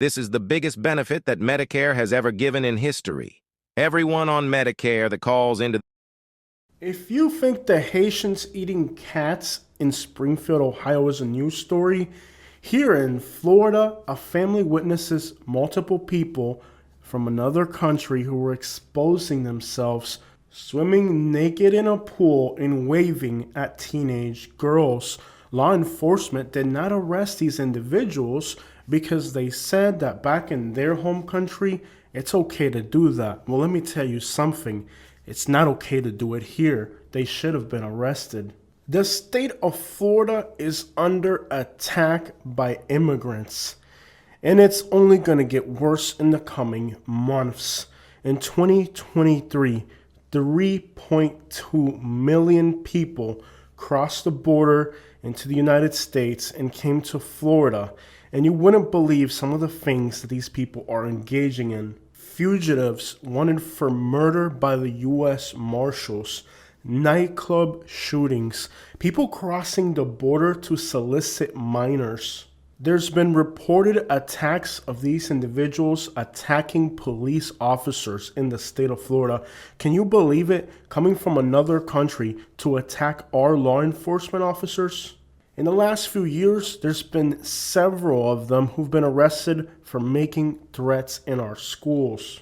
This is the biggest benefit that Medicare has ever given in history. Everyone on Medicare that calls into If you think the Haitians eating cats in Springfield, Ohio is a news story, here in Florida, a family witnesses multiple people from another country who were exposing themselves, swimming naked in a pool and waving at teenage girls. Law enforcement did not arrest these individuals because they said that back in their home country, it's okay to do that. Well, let me tell you something. It's not okay to do it here. They should have been arrested. The state of Florida is under attack by immigrants, and it's only going to get worse in the coming months. In 2023, 3.2 million people crossed the border into the United States and came to Florida, and you wouldn't believe some of the things that these people are engaging in. Fugitives wanted for murder by the U.S. Marshals, nightclub shootings, people crossing the border to solicit minors. There's been reported attacks of these individuals attacking police officers in the state of Florida. Can you believe it? Coming from another country to attack our law enforcement officers? In the last few years, there's been several of them who've been arrested for making threats in our schools.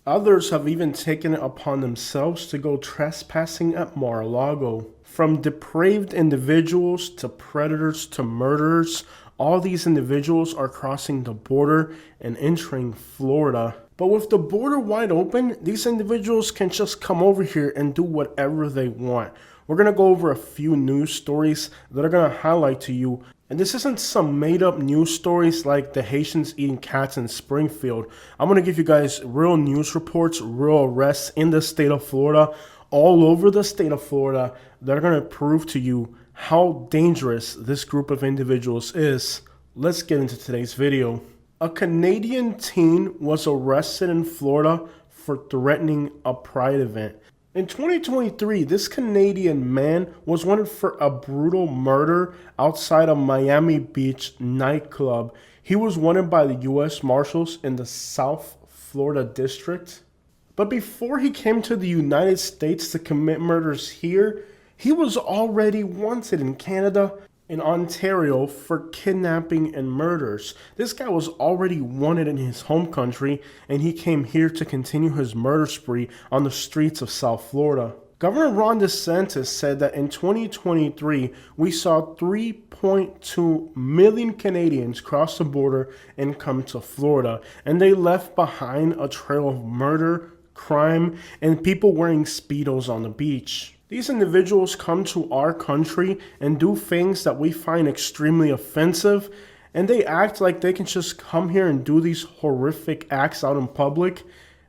Others have even taken it upon themselves to go trespassing at Mar-a-Lago. From depraved individuals to predators to murderers, all these individuals are crossing the border and entering Florida. But with the border wide open, these individuals can just come over here and do whatever they want. We're going to go over a few news stories that are going to highlight to you. And this isn't some made up news stories like the Haitians eating cats in Springfield. I'm going to give you guys real news reports, real arrests in the state of Florida, all over the state of Florida, that are going to prove to you how dangerous this group of individuals is. Let's get into today's video. A Canadian teen was arrested in Florida for threatening a pride event. In 2023, this Canadian man was wanted for a brutal murder outside a Miami Beach nightclub. He was wanted by the U.S. Marshals in the South Florida district. But before he came to the United States to commit murders here, he was already wanted in Canada and Ontario for kidnapping and murders. This guy was already wanted in his home country, and he came here to continue his murder spree on the streets of South Florida. Governor Ron DeSantis said that in 2023, we saw 3.2 million Canadians cross the border and come to Florida, and they left behind a trail of murder, crime, and people wearing Speedos on the beach. These individuals come to our country and do things that we find extremely offensive, and they act like they can just come here and do these horrific acts out in public,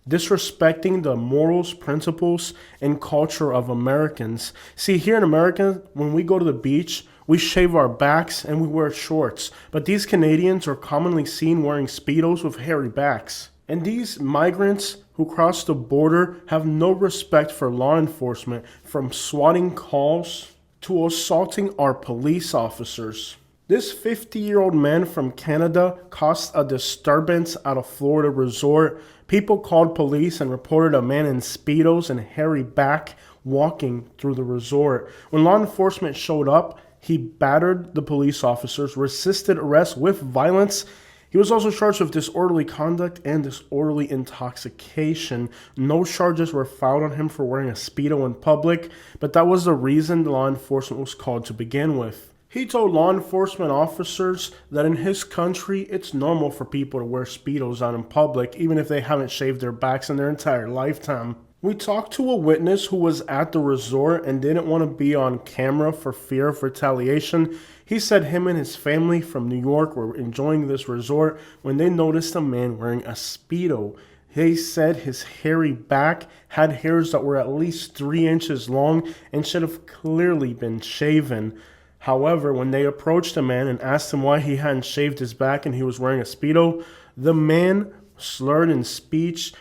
disrespecting the morals, principles, and culture of Americans. See, here in America, when we go to the beach, we shave our backs and we wear shorts, but these Canadians are commonly seen wearing Speedos with hairy backs. And these migrants who cross the border have no respect for law enforcement, from swatting calls to assaulting our police officers. This 50-year-old man from Canada caused a disturbance at a Florida resort. People called police and reported a man in Speedos and hairy back walking through the resort. When law enforcement showed up, he battered the police officers, resisted arrest with violence. He was also charged with disorderly conduct and disorderly intoxication. No charges were filed on him for wearing a Speedo in public, but that was the reason law enforcement was called to begin with. He told law enforcement officers that in his country, it's normal for people to wear Speedos out in public, even if they haven't shaved their backs in their entire lifetime. We talked to a witness who was at the resort and didn't want to be on camera for fear of retaliation. He said him and his family from New York were enjoying this resort when they noticed a man wearing a Speedo. They said his hairy back had hairs that were at least 3 inches long and should have clearly been shaven. However, when they approached the man and asked him why he hadn't shaved his back and he was wearing a Speedo, the man slurred in speech,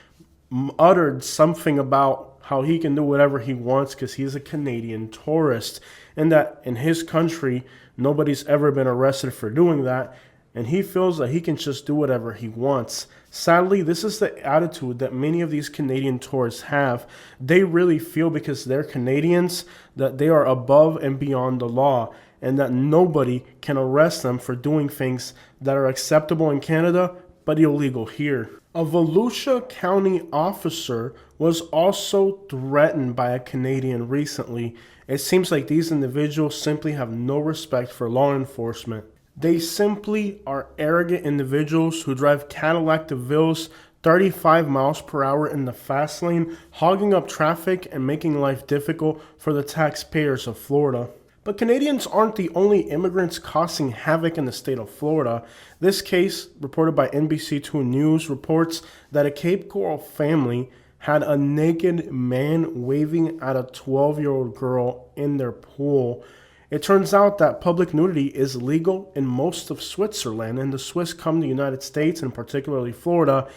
uttered something about how he can do whatever he wants because he's a Canadian tourist, and that in his country, nobody's ever been arrested for doing that. and he feels that he can just do whatever he wants. Sadly, this is the attitude that many of these Canadian tourists have. They really feel, because they're Canadians, that they are above and beyond the law, and that nobody can arrest them for doing things that are acceptable in Canada but illegal here. A Volusia County officer was also threatened by a Canadian recently. It seems like these individuals simply have no respect for law enforcement. They simply are arrogant individuals who drive Cadillac DeVilles 35 miles per hour in the fast lane, hogging up traffic and making life difficult for the taxpayers of Florida. But Canadians aren't the only immigrants causing havoc in the state of Florida. This case, reported by NBC2 News, reports that a Cape Coral family had a naked man waving at a 12-year-old girl in their pool. It turns out that public nudity is legal in most of Switzerland, and the Swiss come to the United States, and particularly Florida,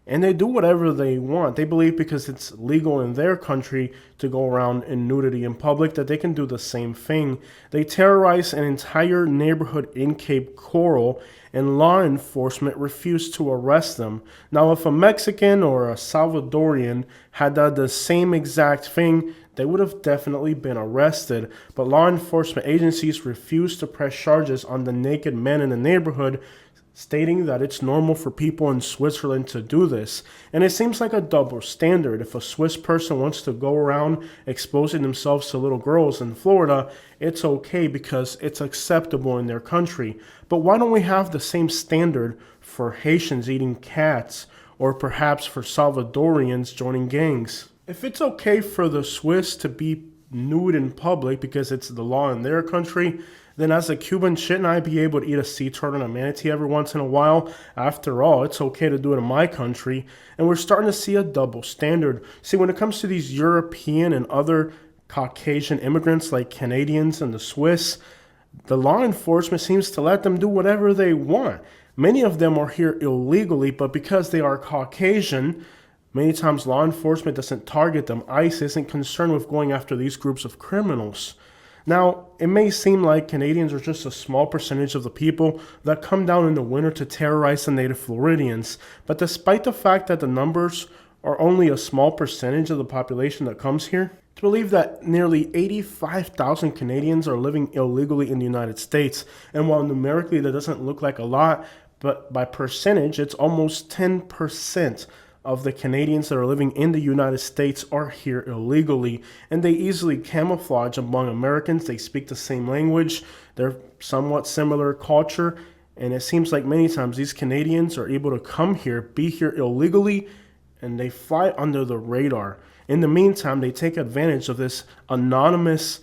and they do whatever they want. They believe because it's legal in their country to go around in nudity in public, that they can do the same thing. They terrorize an entire neighborhood in Cape Coral, and law enforcement refused to arrest them. Now, if a Mexican or a Salvadorian had done the same exact thing, they would have definitely been arrested. But law enforcement agencies refused to press charges on the naked men in the neighborhood, stating that it's normal for people in Switzerland to do this. And it seems like a double standard. If a Swiss person wants to go around exposing themselves to little girls in Florida, it's okay because it's acceptable in their country. But why don't we have the same standard for Haitians eating cats, or perhaps for Salvadorians joining gangs? If it's okay for the Swiss to be nude in public because it's the law in their country, then as a Cuban, shouldn't I be able to eat a sea turtle and a manatee every once in a while? After all, it's okay to do it in my country. And we're starting to see a double standard. See, when it comes to these European and other Caucasian immigrants like Canadians and the Swiss, the law enforcement seems to let them do whatever they want. Many of them are here illegally, but because they are Caucasian, many times law enforcement doesn't target them. ICE isn't concerned with going after these groups of criminals. Now, it may seem like Canadians are just a small percentage of the people that come down in the winter to terrorize the native Floridians, but despite the fact that the numbers are only a small percentage of the population that comes here, to believe that nearly 85,000 Canadians are living illegally in the United States, and while numerically that doesn't look like a lot, but by percentage, it's almost 10% of the Canadians that are living in the United States are here illegally, and they easily camouflage among Americans. They speak the same language, they're somewhat similar culture, and it seems like many times these Canadians are able to come here, be here illegally, and they fly under the radar. In the meantime, they take advantage of this anonymous,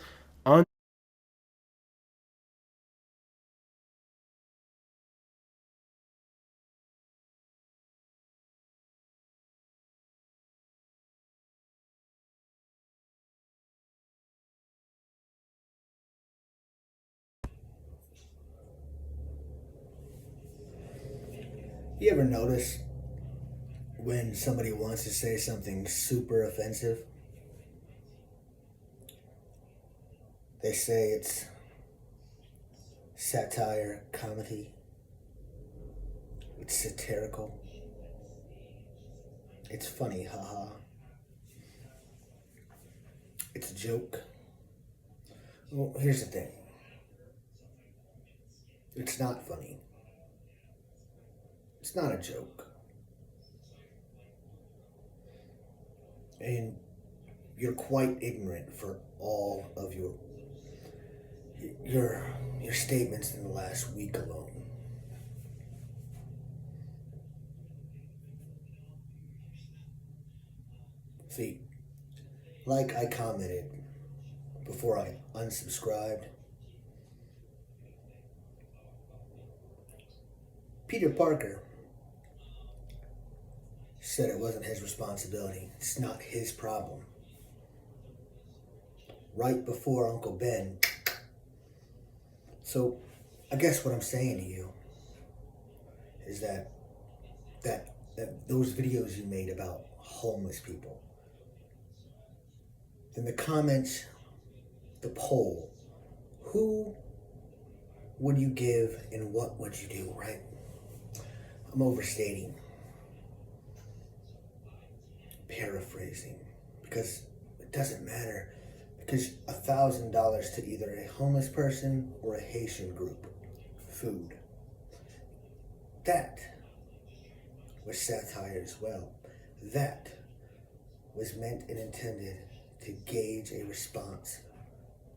You ever notice when somebody wants to say something super offensive, they say it's satire, comedy, it's satirical, it's funny, haha, it's a joke? Well, here's the thing. It's not funny. It's not a joke. And you're quite ignorant for all of your statements in the last week alone. See, like I commented before I unsubscribed, Peter Parker said it wasn't his responsibility. It's not his problem. Right before Uncle Ben. So, I guess what I'm saying to you is that those videos you made about homeless people, in the comments, the poll, who would you give and what would you do, right? I'm overstating, paraphrasing, because it doesn't matter, because $1,000 to either a homeless person or a Haitian group, food, that was satire as well. That was meant and intended to gauge a response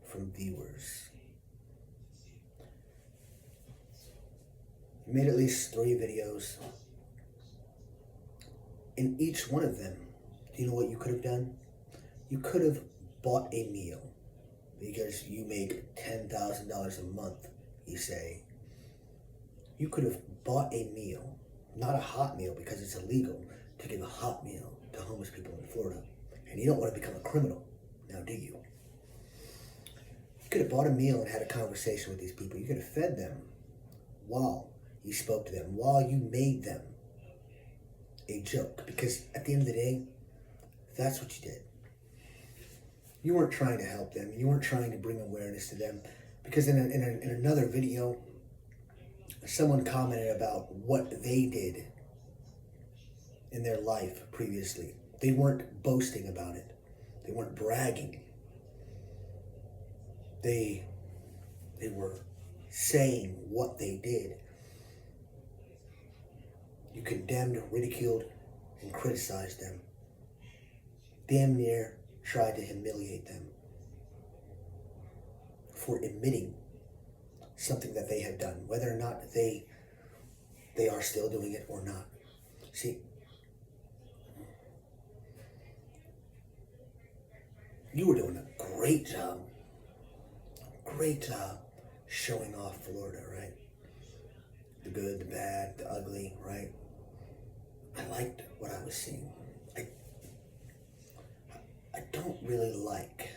from viewers. You made at least 3 videos. In each one of them, do you know what you could have done? You could have bought a meal, because you make $10,000 a month, you say. You could have bought a meal, not a hot meal because it's illegal to give a hot meal to homeless people in Florida. And you don't want to become a criminal, now do you? You could have bought a meal and had a conversation with these people. You could have fed them while you spoke to them, while you made them a joke. Because at the end of the day, that's what you did. You weren't trying to help them. You weren't trying to bring awareness to them. Because in another video, someone commented about what they did in their life previously. They weren't boasting about it. They weren't bragging. They were saying what they did. You condemned, ridiculed, and criticized them. Damn near tried to humiliate them for admitting something that they had done, whether or not they are still doing it or not. See, you were doing a great job showing off Florida, right? The good, the bad, the ugly, right? I liked what I was seeing. I don't really like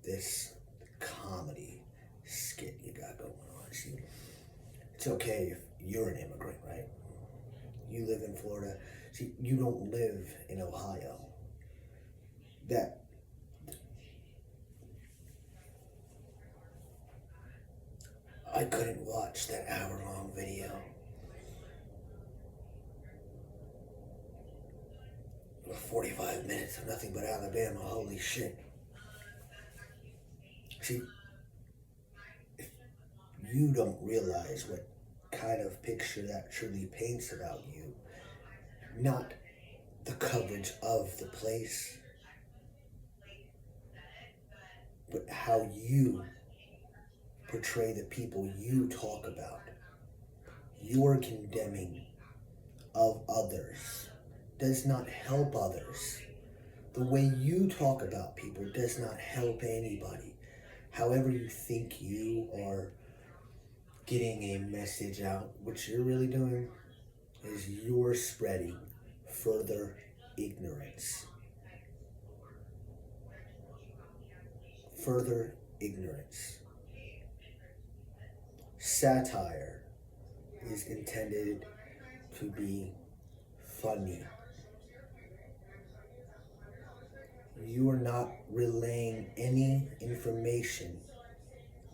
this comedy skit you got going on. See, it's okay if you're an immigrant, right? You live in Florida. See, you don't live in Ohio. I couldn't watch that hour-long video. 45 minutes of nothing but Alabama, holy shit. See, if you don't realize what kind of picture that truly paints about you, not the coverage of the place, but how you portray the people you talk about. Your condemning of others does not help others. The way you talk about people does not help anybody. However you think you are getting a message out, what you're really doing is you're spreading further ignorance. Further ignorance. Satire is intended to be funny. You are not relaying any information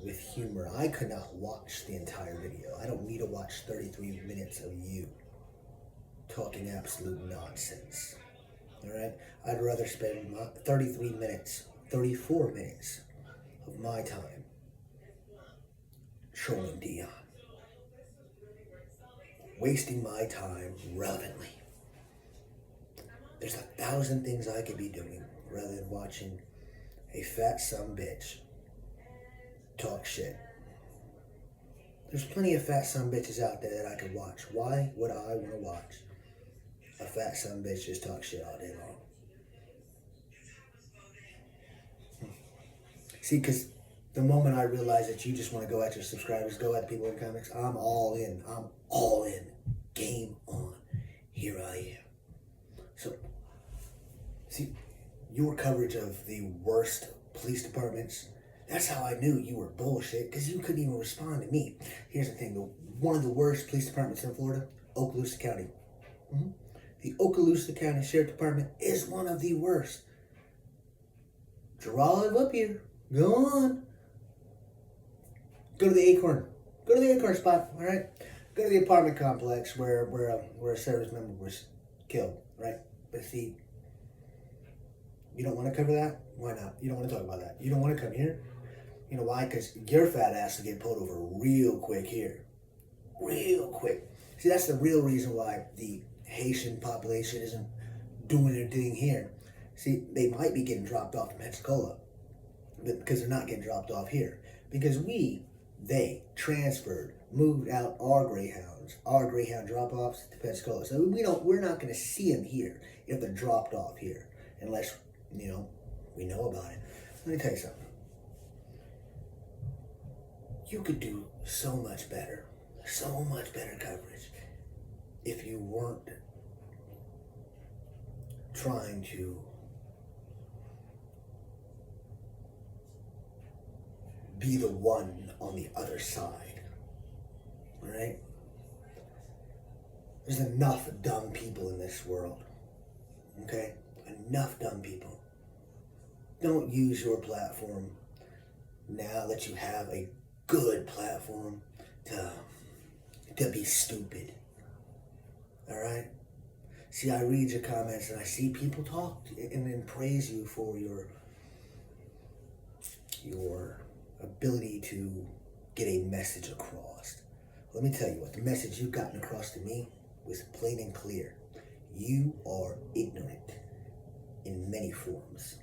with humor. I could not watch the entire video. I don't need to watch 33 minutes of you talking absolute nonsense. Alright? I'd rather spend 33 minutes, 34 minutes of my time trolling Dion. Wasting my time relevantly. There's 1,000 things I could be doing rather than watching a fat sumbitch talk shit. There's plenty of fat sumbitches out there that I could watch. Why would I want to watch a fat sumbitch just talk shit all day long? See, because the moment I realize that you just want to go at your subscribers, go at the people in the comments, I'm all in. I'm all in. Game on. Here I am. So, see, your coverage of the worst police departments, that's how I knew you were bullshit, because you couldn't even respond to me. Here's the thing, one of the worst police departments in Florida, Okaloosa County. The Okaloosa County Sheriff Department is one of the worst. Draw it up here. Go on. Go to the Acorn. Go to the Acorn spot, all right? Go to the apartment complex where a service member was killed, right? But see, you don't want to cover that? Why not? You don't want to talk about that. You don't want to come here? You know why? Because your fat ass will get pulled over real quick here. Real quick. See, that's the real reason why the Haitian population isn't doing their thing here. See, they might be getting dropped off in Pensacola, but because they're not getting dropped off here. Because they transferred, moved out our Greyhound drop-offs to Pensacola. So we're not going to see them here if they're dropped off here, unless, we know about it. Let me tell you something. You could do so much better coverage if you weren't trying to be the one on the other side, all right? There's enough dumb people in this world, okay? Enough dumb people. Don't use your platform now that you have a good platform to be stupid, all right? See, I read your comments and I see people talk and then praise you for your ability to get a message across. Let me tell you what, the message you've gotten across to me was plain and clear. You are ignorant in many forms.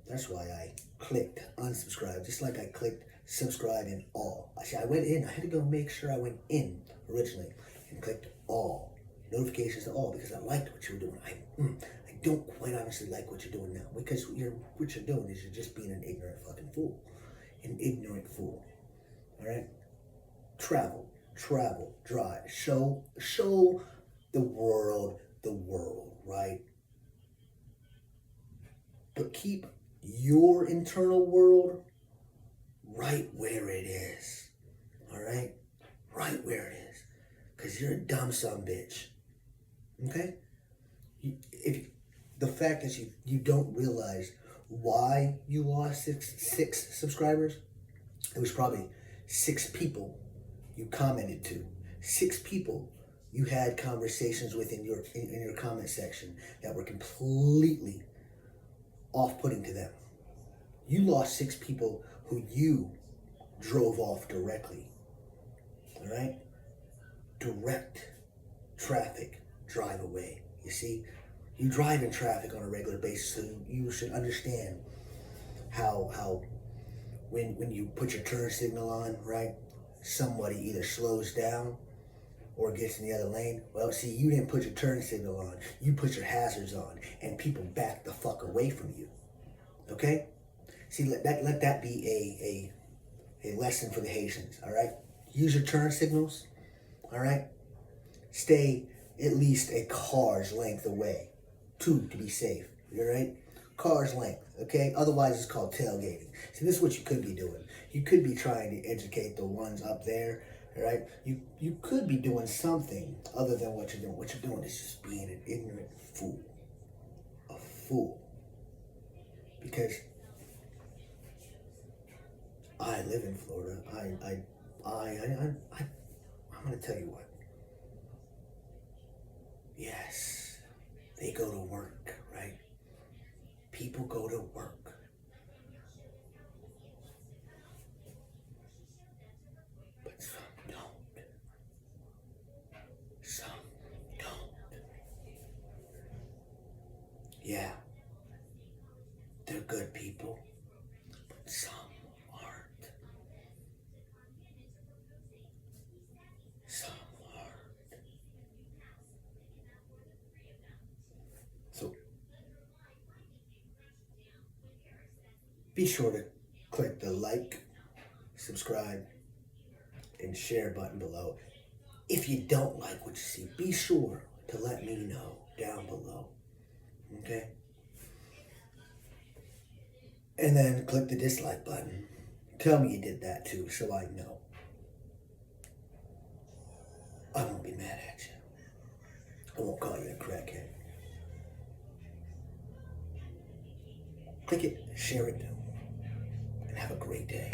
That's why I clicked unsubscribe, just like I clicked subscribe in all. I had to go make sure I went in originally and clicked all, notifications to all, because I liked what you were doing. I don't quite honestly like what you're doing now, because what you're doing is you're just being an ignorant fucking fool. An ignorant fool. All right? Travel, drive, show the world, right? But keep your internal world right where it is. All right? Right where it is. Because you're a dumb son bitch. Okay? If the fact that you don't realize why you lost six subscribers, it was probably 6 people you commented to, 6 people you had conversations with in your comment section that were completely off-putting to them. You lost 6 people who you drove off directly. All right? Direct traffic drive away. You see, you drive in traffic on a regular basis, so you should understand how when you put your turn signal on, right, somebody either slows down or gets in the other lane. Well, see, you didn't put your turn signal on. You put your hazards on, and people back the fuck away from you. Okay? See, let that be a lesson for the Haitians, all right? Use your turn signals, all right? Stay at least a car's length away. 2 to be safe, all right? Car's length, okay? Otherwise, it's called tailgating. See, this is what you could be doing. You could be trying to educate the ones up there, all right? You could be doing something other than what you're doing. What you're doing is just being an ignorant fool. A fool. Because I live in Florida. I'm going to tell you what. Yes, they go to work, right? People go to work. But some don't. Some don't. Yeah, they're good people, but some aren't. Some aren't. So be sure to click the like, subscribe, and share button below. If you don't like what you see, be sure to let me know down below. Okay? And then click the dislike button. Tell me you did that too, so I know. I won't be mad at you. I won't call you a crackhead. Click it, share it, and have a great day.